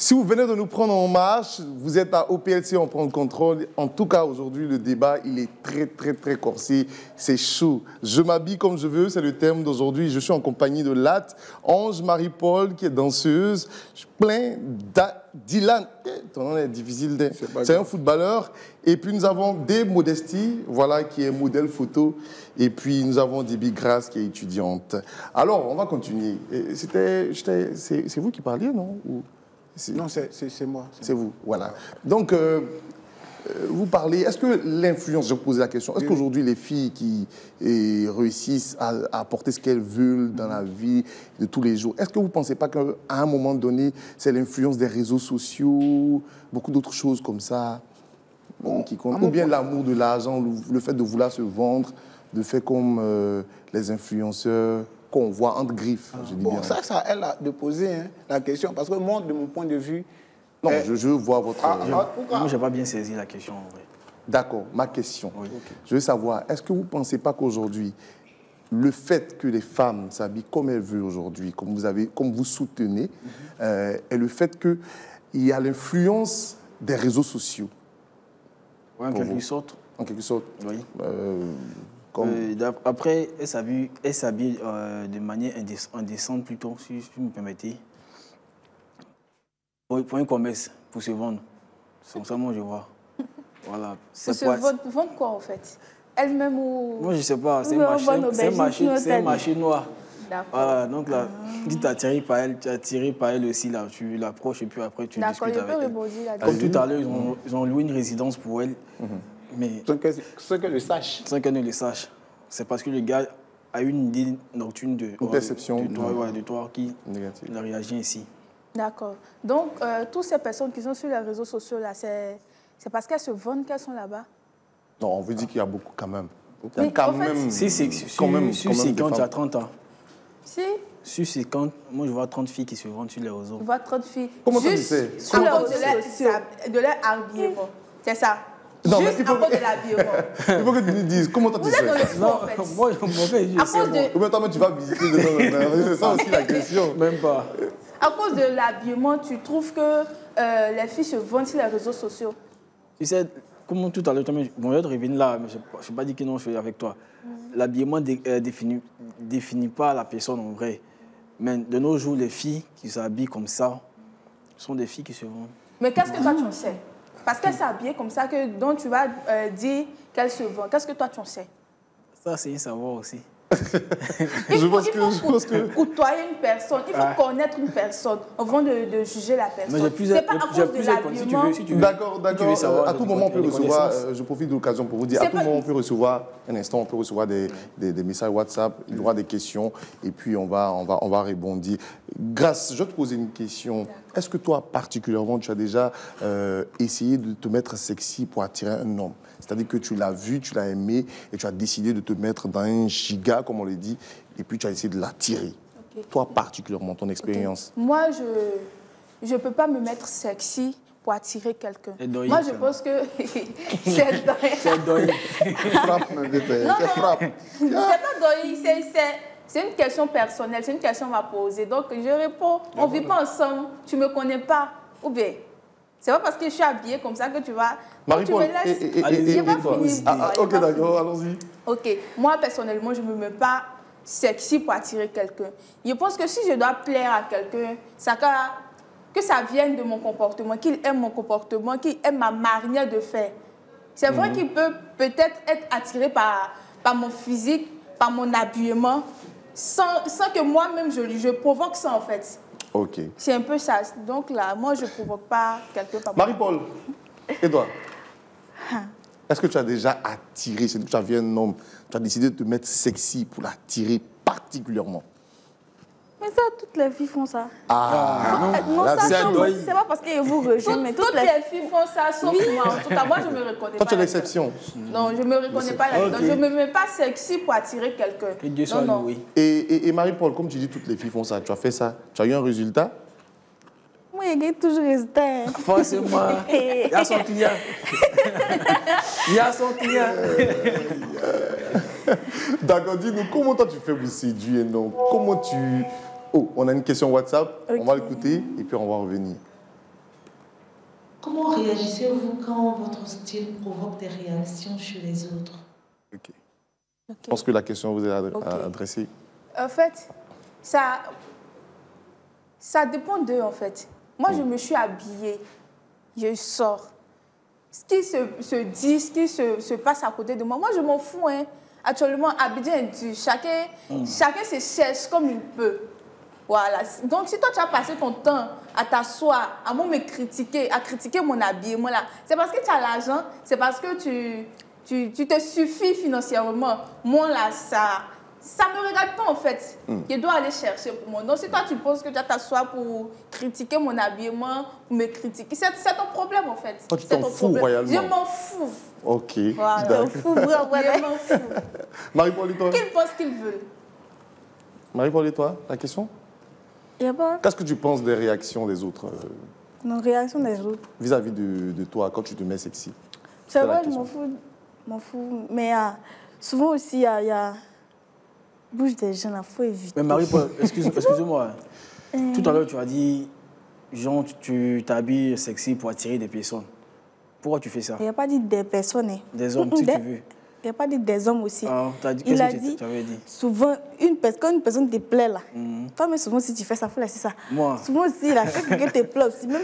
Si vous venez de nous prendre en marche, vous êtes à OPLC, on prend le contrôle. En tout cas, aujourd'hui, le débat, il est très corsé. C'est chaud. Je m'habille comme je veux, c'est le thème d'aujourd'hui. Je suis en compagnie de Lat, Ange Marie-Paul, qui est danseuse, plein Dylan. Ton nom est difficile. C'est un footballeur. Et puis, nous avons Des Modesty, voilà, qui est modèle photo. Et puis, nous avons Debbie Grasse, qui est étudiante. Alors, on va continuer. C'est vous qui parliez, non? Non, c'est moi. C'est vous, voilà. Donc, vous parlez, est-ce que l'influence, je vous posais la question, est-ce qu'aujourd'hui les filles qui réussissent à apporter ce qu'elles veulent dans la vie de tous les jours, est-ce que vous ne pensez pas qu'à un moment donné, c'est l'influence des réseaux sociaux, beaucoup d'autres choses comme ça, qui comptent, ou bien l'amour de l'argent, le fait de vouloir se vendre, de faire comme les influenceurs qu'on voit entre griffes, je dis bien. Ça, elle a de poser la question, parce que moi, de mon point de vue... Non, je vois votre... Moi, je n'ai pas bien saisi la question, en vrai. D'accord, ma question. Oui. Okay. Je veux savoir, est-ce que vous ne pensez pas qu'aujourd'hui, le fait que les femmes s'habillent comme elles veulent aujourd'hui, comme vous soutenez, et le fait qu'il y a l'influence des réseaux sociaux? Oui, en quelque sorte. En quelque sorte. Oui. Après, elle s'habille de manière indécente plutôt, si vous me permettez. Pour un commerce, pour se vendre. C'est ça, moi, je vois. Voilà. Pour se vendre quoi, en fait? Elle-même ou... Moi, je ne sais pas. C'est un marché noir. D'accord. Voilà, donc là, si tu es attiré par elle, tu es attiré par elle aussi, là, tu l'approches et puis après, tu discutes avec elle. D'accord, je peux rebondir là-dessus. Comme tout à l'heure, ils ont loué une résidence pour elle. Mais sans qu'elle le sache. Sans qu'elle ne le sache. C'est parce que le gars a eu une idée nocturne une perception de toi qui négative. a réagi ici. D'accord. Donc, toutes ces personnes qui sont sur les réseaux sociaux, là, c'est parce qu'elles se vendent qu'elles sont là-bas? Non, on veut dire qu'il y a beaucoup quand même. Il y a quand même... Si c'est quand tu as 30 ans. Si? Sur 50, moi je vois 30 filles qui se vendent sur les réseaux. Je vois 30 filles. Comment tu sais? Sur les réseaux sociaux. De leur habillement. C'est ça. Non, juste à cause de l'habillement. Il faut que tu nous dises, comment toi tu sais? Vous êtes dans le faux, en fait. Moi, je sais. Combien de temps tu vas visiter c'est ça aussi la question. Même pas. À cause de l'habillement, tu trouves que les filles se vendent sur les réseaux sociaux? Tu sais, comme tout à l'heure, bon, je vais te revenir là, mais je n'ai pas dit que non, je suis avec toi. L'habillement ne définit pas la personne en vrai. Mais de nos jours, les filles qui s'habillent comme ça sont des filles qui se vendent. Mais qu'est-ce que toi tu en sais? Parce qu'elle s'est habillée comme ça, dont tu vas dire qu'elle se vend. Qu'est-ce que toi tu en sais? Ça, c'est un savoir aussi. Il faut côtoyer une personne, il faut connaître une personne avant de juger la personne. C'est pas à cause de l'habillement. D'accord. À tout moment, on peut recevoir, je profite de l'occasion pour vous dire, à tout moment, on peut recevoir, un instant, on peut recevoir des messages WhatsApp, il y aura des questions, et puis on va rebondir. Grace, je vais te poser une question. Est-ce que toi, particulièrement, tu as déjà essayé de te mettre sexy pour attirer un homme? C'est-à-dire que tu l'as vu, tu l'as aimé, et tu as décidé de te mettre dans un giga, comme on le dit, et puis tu as essayé de l'attirer. Okay. Toi, particulièrement, ton expérience. Okay. Moi, je ne peux pas me mettre sexy pour attirer quelqu'un. Moi, je pense que... c'est doy. Frappe, c'est frappe. C'est pas doy, c'est une question personnelle, c'est une question à poser. Donc, je réponds, on ne vit pas ensemble, tu ne me connais pas, ou bien... C'est pas parce que je suis habillée comme ça que tu vas... Marie-Paul, ok, d'accord, allons-y. Ok, moi, personnellement, je ne me mets pas sexy pour attirer quelqu'un. Je pense que si je dois plaire à quelqu'un, que ça vienne de mon comportement, qu'il aime mon comportement, qu'il aime ma manière de faire. C'est vrai qu'il peut peut-être être attiré par mon physique, par mon habillement, sans que moi-même je provoque ça, en fait. Ok. C'est un peu ça. Donc là, moi, je ne provoque pas quelqu'un par Marie-Paul, Edouard, est-ce que tu as déjà attiré, c'est que tu as vu un homme, tu as décidé de te mettre sexy pour l'attirer particulièrement? Mais ça, toutes les filles font ça. Non, ça, c'est pas parce que vous rejoignez, mais toutes les filles font ça, sauf moi. En tout cas, moi, je ne me reconnais pas. Toi, tu es l'exception. Non, je ne me reconnais pas là-dedans. Je ne me mets pas sexy pour attirer quelqu'un. Non. Et Marie-Paul, comme tu dis, toutes les filles font ça. Tu as fait ça. Tu as eu un résultat? Moi, il y a toujours résultat. Forcément. Il y a son client. D'accord, dis-nous, comment toi tu fais pour séduire un homme? Comment tu... Oh, on a une question WhatsApp, okay. On va l'écouter et puis on va revenir. Comment réagissez-vous quand votre style provoque des réactions chez les autres? Ok. Je pense que la question vous est adressée. En fait, ça dépend d'eux, en fait. Moi, je me suis habillée, je sors. Ce qui se dit, ce qui se passe à côté de moi, moi, je m'en fous. Hein. Actuellement, Abidjan est dur. Chacun se cherche comme il peut. Voilà. Donc, si toi, tu as passé ton temps à t'asseoir, à me critiquer, à critiquer mon habillement, là, c'est parce que tu as l'argent, c'est parce que tu te suffis financièrement. Moi, là, ça ne me regarde pas, en fait. Je dois aller chercher pour moi. Donc, si toi, tu penses que tu vas t'asseoir pour critiquer mon habillement, pour me critiquer, c'est ton problème, en fait. Toi, tu t'en fous royalement. Je m'en fous. Ok. Voilà. Je m'en fous, vraiment. Je m'en fous. Marie-Paul, et toi? Qu'ils pensent qu'ils veulent. Marie-Paul, et toi, la question? Qu'est-ce que tu penses des réactions des autres Non, réaction des autres. vis-à-vis de toi quand tu te mets sexy? C'est vrai, je m'en fous. Mais souvent aussi, il y a bouge des gens, il faut éviter. Mais Marie-Paul, excuse-moi. Tout à l'heure, tu as dit, genre, tu t'habilles sexy pour attirer des personnes. Pourquoi tu fais ça? Il n'y a pas dit des personnes. Hein. Des hommes, si tu veux. Il n'y a pas dit des hommes aussi. Ah, il a dit, souvent, quand une personne te plaît, là, toi, mais souvent, si tu fais ça, il faut laisser ça. Moi. Souvent aussi, là, quand quelqu'un te plaît aussi, même,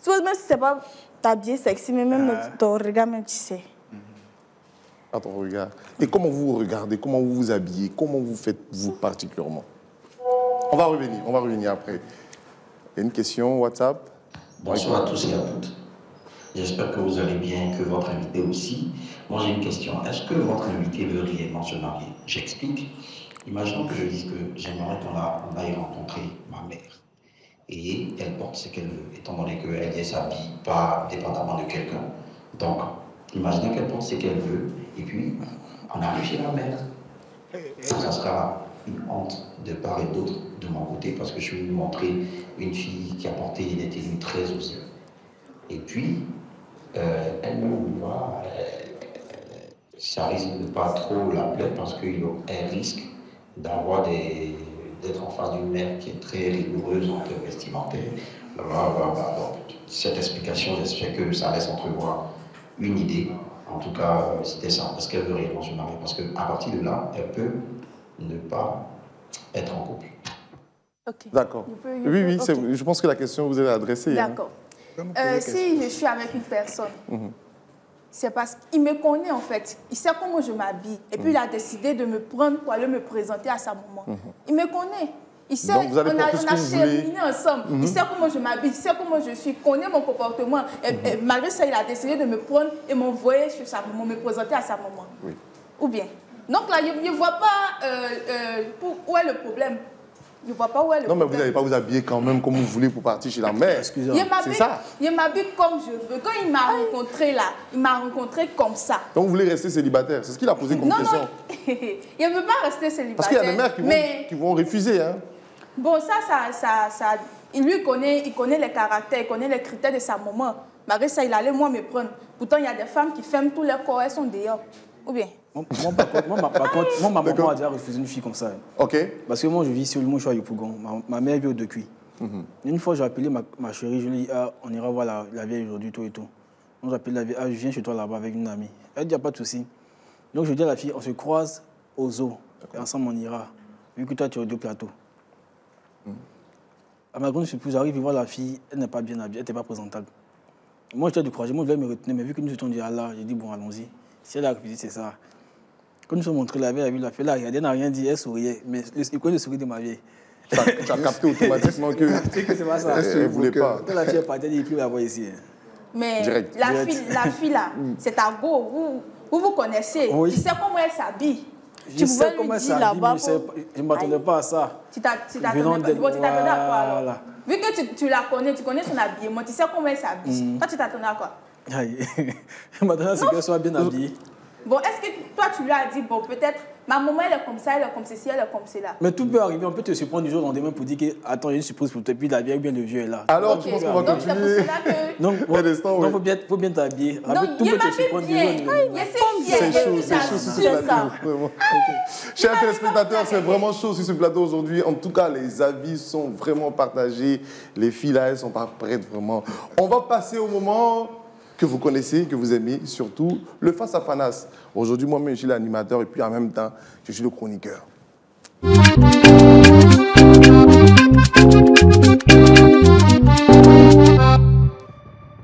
souvent, même si ce n'est pas t'habiller sexy, mais même ton regard, même, tu sais. À ton regard. Et comment vous regardez, comment vous vous habillez, comment vous faites, vous, particulièrement? On va revenir après. Il y a une question, WhatsApp. Bonsoir à tous et à toutes. J'espère que vous allez bien, que votre invité aussi. Moi, j'ai une question. Est-ce que votre invité veut réellement se marier? J'explique. Imaginons que je dise que j'aimerais qu'on aille rencontrer ma mère. Et elle porte ce qu'elle veut, étant donné qu'elle ne s'habille pas dépendamment de quelqu'un. Donc, imaginons qu'elle porte ce qu'elle veut, et puis on arrive chez la mère. Ça sera une honte de part et d'autre de mon côté, parce que je vais lui montrer une fille qui a porté des tenues très osées. Et puis, elle-même, ça risque de ne pas trop la plaire parce qu'elle risque d'être en face d'une mère qui est très rigoureuse en termes vestimentaires. Donc, cette explication, j'espère que ça laisse entrevoir une idée. En tout cas, c'était ça. Est-ce qu'elle veut réellement se marier? Parce qu'à partir de là, elle peut ne pas être en couple. Okay. D'accord. Oui, okay. Je pense que la question vous est adressée. D'accord. Si je suis avec une personne, c'est parce qu'il me connaît en fait. Il sait comment je m'habille. Et puis il a décidé de me prendre pour aller me présenter à sa maman. Il me connaît. Il sait, on a cheminé ensemble. Il sait comment je m'habille, il sait comment je suis, il connaît mon comportement. Et malgré ça, il a décidé de me prendre et m'envoyer chez sa maman, me présenter à sa maman. Oui. Ou bien. Donc là, je ne vois pas où est le problème. Je ne vois pas où est le problème. Non, mais vous n'allez pas vous habiller quand même comme vous voulez pour partir chez la mère. Excusez-moi. C'est ça. Je m'habille comme je veux. Quand il m'a rencontré là, il m'a rencontré comme ça. Donc vous voulez rester célibataire? C'est ce qu'il a posé comme question. Non, je ne veux pas rester célibataire. Parce qu'il y a des mères qui vont refuser. Hein. Bon, il connaît les caractères, il connaît les critères de sa maman. Malgré ça, il allait moi me prendre. Pourtant, il y a des femmes qui ferment tous leurs corps, elles sont dehors. Ou bien? Moi, ma maman a déjà refusé une fille comme ça. Ok. Parce que moi, je vis sur le mont à Yopougon. Ma mère vit au Deux-Cuits. Une fois, j'ai appelé ma chérie, je lui ai dit, on ira voir la vieille aujourd'hui, tout et tout. Donc, j'ai appelé la vieille, je viens chez toi là-bas avec une amie. Elle dit, il n'y a pas de souci. Donc, je dis à la fille, on se croise aux zoo. Et ensemble, on ira. Vu que toi, tu es au deux plateaux. À ma grande surprise, j'arrive et voir la fille, elle n'est pas bien habillée, elle n'était pas présentable. Moi, j'étais du courage, moi, je voulais me retenir, mais vu que nous étions dit Allah, j'ai dit, bon, allons-y. Si elle a refusé, c'est ça. Quand nous sommes montrés la vieille, elle a vu la fille, là, elle n'a rien dit, elle souriait, mais il connaît le sourire de ma vieille. Tu as capté automatiquement que. C'est que c'est pas ça. Elle ne voulait pas. Quand la fille est partie, elle dit, il peut la voir ici. Mais la fille là, c'est ta go, vous connaissez, oui. Tu sais comment elle s'habille. Je sais comment elle s'habille, mais je ne m'attendais pas à ça. Tu t'attendais à quoi alors? Vu que tu la connais, tu connais son habillement, tu sais comment elle s'habille. Toi, tu t'attendais à quoi? Je m'attendais à ce qu'elle soit bien habillée. Bon, est-ce que toi, tu lui as dit, bon, peut-être, ma maman, elle est comme ça, elle est comme ceci, elle est comme cela. Mais tout peut arriver, on peut te surprendre du jour au lendemain pour dire que, attends, j'ai une surprise pour toi, puis la vieille, bien le vieux est là. Alors, Ok, je pense qu'on va donc c'est pour continuer. cela que... Donc, Un instant, oui. faut bien t'habiller. Donc, Tout il peut te m'habille surprendre du bien. jour au lendemain. C'est chaud sur ce C'est plateau. ça. Vraiment. Chers téléspectateurs, c'est vraiment chaud sur ce plateau aujourd'hui. En tout cas, les avis sont vraiment partagés. Les filles là, elles sont pas prêtes vraiment. On va passer au moment que vous connaissez, que vous aimez, surtout le face à Fanas. Aujourd'hui, moi-même, je suis l'animateur et puis en même temps, je suis le chroniqueur.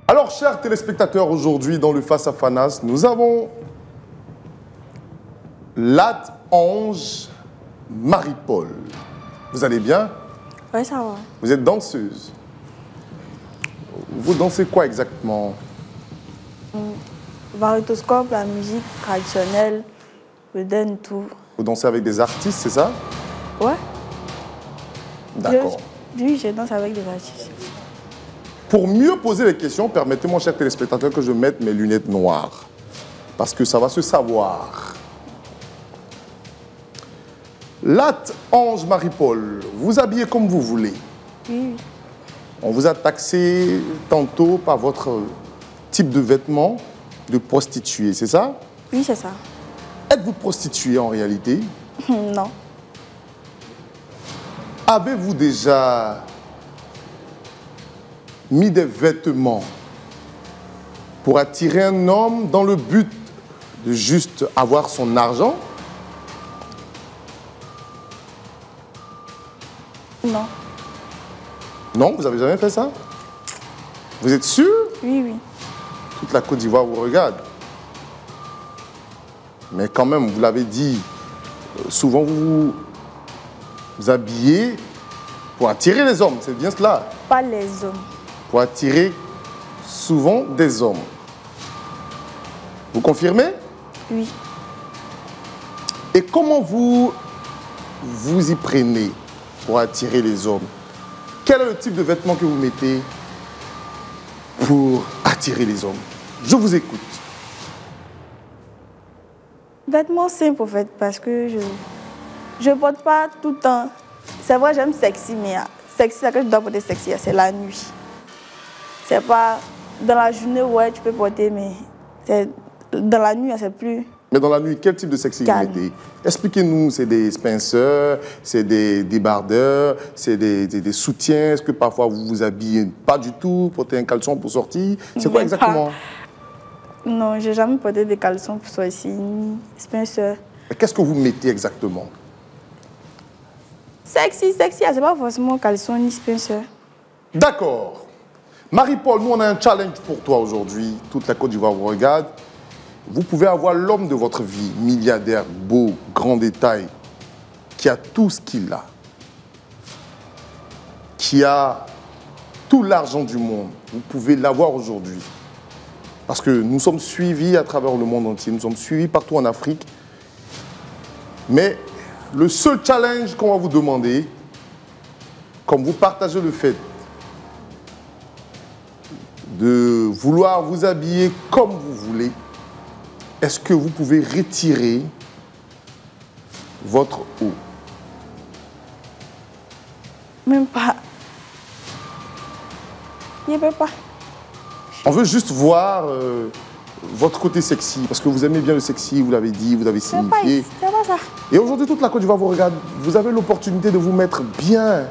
Alors, chers téléspectateurs, aujourd'hui, dans le face à Fanas, nous avons Lat Ange Marie-Paul. Vous allez bien? Oui, ça va. Vous êtes danseuse. Vous dansez quoi exactement? Variétoscope, la musique traditionnelle, le den, tout. Vous dansez avec des artistes, c'est ça? Ouais. D'accord. Oui, je danse avec des artistes. Pour mieux poser les questions, permettez-moi, chers téléspectateurs, que je mette mes lunettes noires. Parce que ça va se savoir. Lat Ange Marie-Paul, vous habillez comme vous voulez. Oui, oui. On vous a taxé tantôt par votre type de vêtements de prostituée, c'est ça? Oui, c'est ça. Êtes-vous prostituée en réalité? Non. Avez-vous déjà mis des vêtements pour attirer un homme dans le but de juste avoir son argent? Non. Non, vous n'avez jamais fait ça? Vous êtes sûr? Oui, oui. Toute la Côte d'Ivoire vous regarde. Mais quand même, vous l'avez dit, souvent vous vous habillez pour attirer les hommes, c'est bien cela? Pas les hommes. Pour attirer souvent des hommes. Vous confirmez? Oui. Et comment vous vous y prenez pour attirer les hommes? Quel est le type de vêtements que vous mettez pour attirer les hommes? Je vous écoute. Vêtements simples, en fait, parce que je ne porte pas tout le temps. C'est vrai, j'aime sexy, mais sexy, là que je dois porter sexy, c'est la nuit. C'est pas dans la journée, ouais, tu peux porter, mais c'est dans la nuit, c'est plus... Mais dans la nuit, quel type de sexy vous Calme. mettez? Expliquez-nous, c'est des Spencer, c'est des débardeurs, c'est des soutiens. Est-ce que parfois vous vous habillez pas du tout, portez un caleçon pour sortir? C'est quoi Même pas. exactement? Non, j'ai jamais porté des caleçons pour sortir, ni Spencer. Mais qu'est-ce que vous mettez exactement? Sexy, c'est pas forcément caleçon ni Spencer. D'accord. Marie-Paul, nous on a un challenge pour toi aujourd'hui. Toute la Côte d'Ivoire vous regarde. Vous pouvez avoir l'homme de votre vie, milliardaire, beau, grand détail, qui a tout ce qu'il a, qui a tout l'argent du monde. Vous pouvez l'avoir aujourd'hui. Parce que nous sommes suivis à travers le monde entier, nous sommes suivis partout en Afrique. Mais le seul challenge qu'on va vous demander, comme vous partagez le fait de vouloir vous habiller comme vous voulez, est-ce que vous pouvez retirer votre haut? Même pas. Il peut pas. On veut juste voir votre côté sexy, parce que vous aimez bien le sexy, vous l'avez dit, vous avez C'est pas signifié. ici, c'est pas ça. Et aujourd'hui, toute la Côte d'Ivoire vous regarde. Vous avez l'opportunité de vous mettre bien,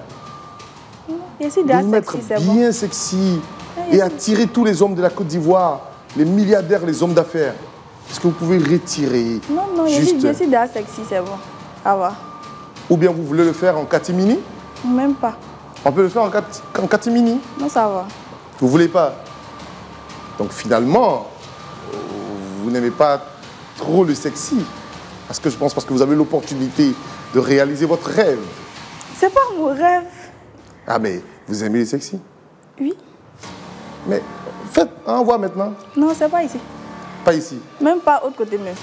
Je suis de déjà vous mettre sexy, c'est bon. bien sexy je et sais. attirer tous les hommes de la Côte d'Ivoire, les milliardaires, les hommes d'affaires. Est-ce que vous pouvez retirer Non, juste, je suis déjà sexy, c'est bon. Ça va. ou bien vous voulez le faire en catimini? Même pas. On peut le faire en catimini. Non, ça va. Vous voulez pas? Donc finalement, vous n'aimez pas trop le sexy. Parce que je pense parce que vous avez l'opportunité de réaliser votre rêve. C'est pas mon rêve. Ah mais vous aimez le sexy? Oui. Mais faites, on voit maintenant. Non, c'est pas ici. Pas ici. Même pas autre côté même.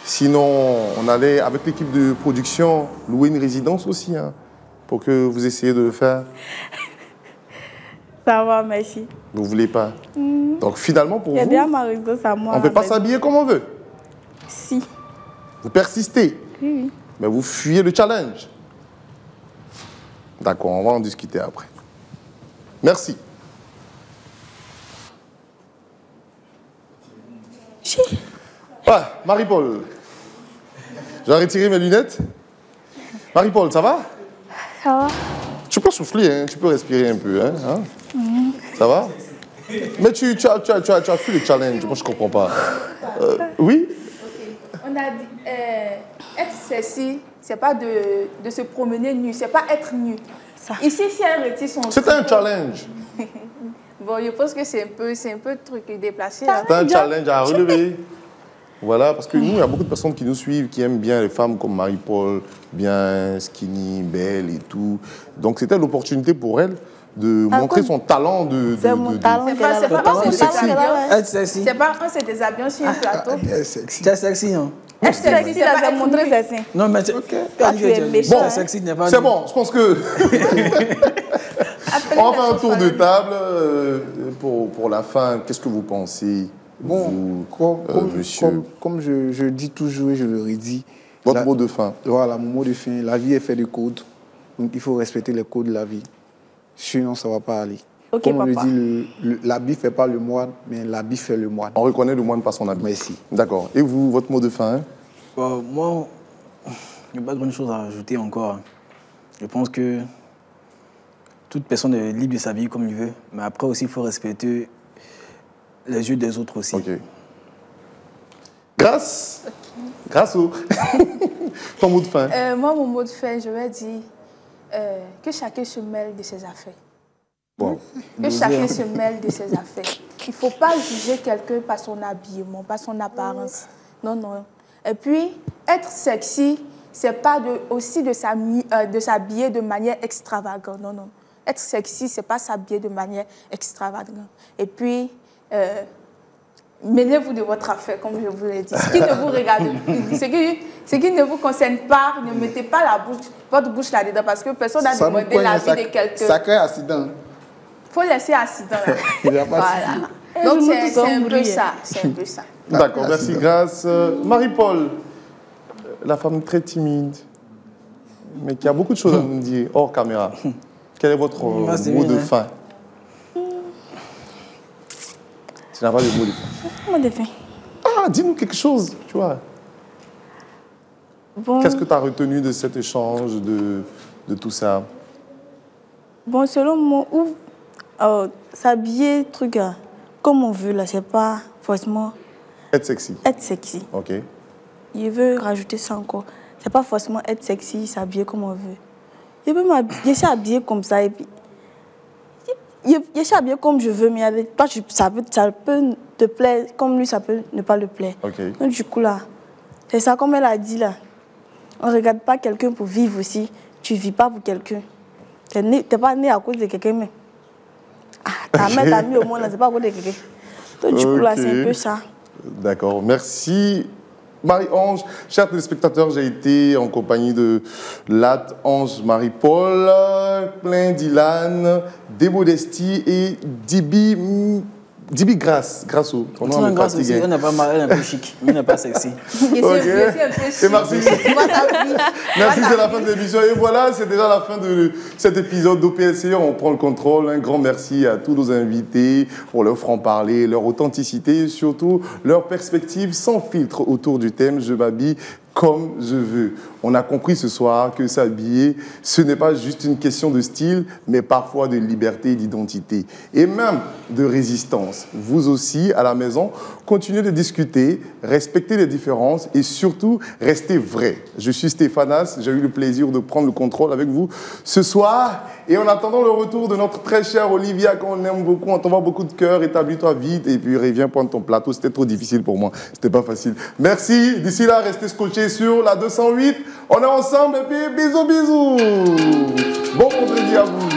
Sinon, on allait, avec l'équipe de production, louer une résidence aussi, hein, pour que vous essayiez de le faire. Ça va, merci. Vous ne voulez pas? Donc finalement, pour Il y a vous, déjà ma résidence à moi. on ne peut pas s'habiller comme on veut. Si. Vous persistez, Oui, oui. mais vous fuyez le challenge. D'accord, on va en discuter après. Merci. Marie-Paul. Je vais retirer mes lunettes. Marie-Paul, ça va? Ça va. Tu peux souffler, hein? Tu peux respirer un peu. Hein? Ça va? Mais tu as fait le challenge, moi je ne comprends pas. Oui? On a dit, être sexy, c'est pas de se promener nu, c'est pas être nu. Ça. Ici, si elle retire son... C'était un challenge. Bon, je pense que c'est un peu truc déplacé. Hein. C'était un challenge à relever. Voilà, parce que nous, il y a beaucoup de personnes qui nous suivent, qui aiment bien les femmes comme Marie-Paul, bien skinny, belle et tout. Donc c'était l'opportunité pour elle de montrer son talent de C'est mon talent. C'est pas un sexy. C'est pas un se déshabillant sur un plateau. Elle est sexy. Tu es sexy, non? Être sexy, c'est pas être montrer nu. ses seins. Non, mais tu es méchant, bon, hein. sexy n'est pas... C'est bon, je pense que... On va faire un tour de table pour la fin. Qu'est-ce que vous pensez, Bon, monsieur? comme je dis toujours et je le redis. Votre mot de fin. Voilà, mon mot de fin. La vie est faite de codes. Donc il faut respecter les codes de la vie. Sinon, ça ne va pas aller. Ok, comme on le papa. dit, l'habit ne fait pas le moine, mais l'habit fait le moine. On reconnaît le moine par son habit. Merci. D'accord. Et vous, votre mot de fin, hein? Moi, il n'y a pas grand-chose à ajouter encore. Je pense que toute personne est libre de s'habiller comme il veut, mais après aussi, il faut respecter les yeux des autres aussi. Ok. Grâce au... Ton mot de fin. Moi, mon mot de fin, je vais dire que chacun se mêle de ses affaires. Bon. Que chacun se mêle de ses affaires. Il ne faut pas juger quelqu'un par son habillement, par son apparence. Non, non. Et puis, être sexy, ce n'est pas aussi de s'habiller de manière extravagante. Non, non. Être sexy, ce n'est pas s'habiller de manière extravagante. Et puis, mêlez-vous de votre affaire, comme je vous l'ai dit. Ce qui ne vous regarde plus, ce qui ne vous concerne pas, ne mettez pas votre bouche là-dedans, parce que personne n'a demandé l'avis de quelqu'un. Ça crée accident. Il faut laisser accident là. Il n'y a pas Voilà. Donc c'est un peu ça. C'est un peu ça. D'accord, merci Grâce. Marie-Paul, la femme très timide, mais qui a beaucoup de choses à nous dire hors caméra. Quel est votre mot de fin? Tu n'as pas de mot de fin. Mot de fin. Ah, dis-nous quelque chose, tu vois. Bon, Qu'est-ce que tu as retenu de cet échange, de tout ça? bon, selon moi, s'habiller, truc, comme on veut, là, c'est pas forcément Être sexy. être sexy. Ok. Je veux rajouter ça encore. C'est pas forcément être sexy, s'habiller comme on veut. Je suis habillée comme ça et puis... Je suis habillée comme je veux, mais toi, ça peut te plaire, comme lui, ça peut ne pas le plaire. Ok. Donc, du coup, là, c'est ça, comme elle a dit, là. On ne regarde pas quelqu'un pour vivre aussi. Tu ne vis pas pour quelqu'un. Tu n'es pas né à cause de quelqu'un, mais... ta mère t'a mis au monde, c'est pas à cause de quelqu'un. Donc, du coup, là, c'est un peu ça. D'accord, merci. Marie-Ange, chers téléspectateurs, j'ai été en compagnie de Lat Ange Marie-Paul, Plein Dylan, Débodesti et Dibi Grasso. Ton nom est Grâce aussi, elle n'est pas mal, elle est un peu chic, mais elle n'est pas sexy. Ok. Et merci. Merci, c'est la fin de l'émission. Et voilà, c'est déjà la fin de cet épisode d'OPLC. On prend le contrôle. Un grand merci à tous nos invités pour leur franc-parler, leur authenticité et surtout leur perspective sans filtre autour du thème « Je m'habille comme je veux ». On a compris ce soir que s'habiller, ce n'est pas juste une question de style, mais parfois de liberté et d'identité. Et même de résistance. Vous aussi, à la maison, continuez de discuter, respectez les différences et surtout, restez vrais. Je suis Stéphanas, j'ai eu le plaisir de prendre le contrôle avec vous ce soir. Et en attendant le retour de notre très chère Olivia, qu'on aime beaucoup, on t'envoie beaucoup de cœur, établis-toi vite et puis reviens prendre ton plateau. C'était trop difficile pour moi, c'était pas facile. Merci, d'ici là, restez scotchés sur la 208. On est ensemble et puis bisous, bisous. Bon vendredi à vous.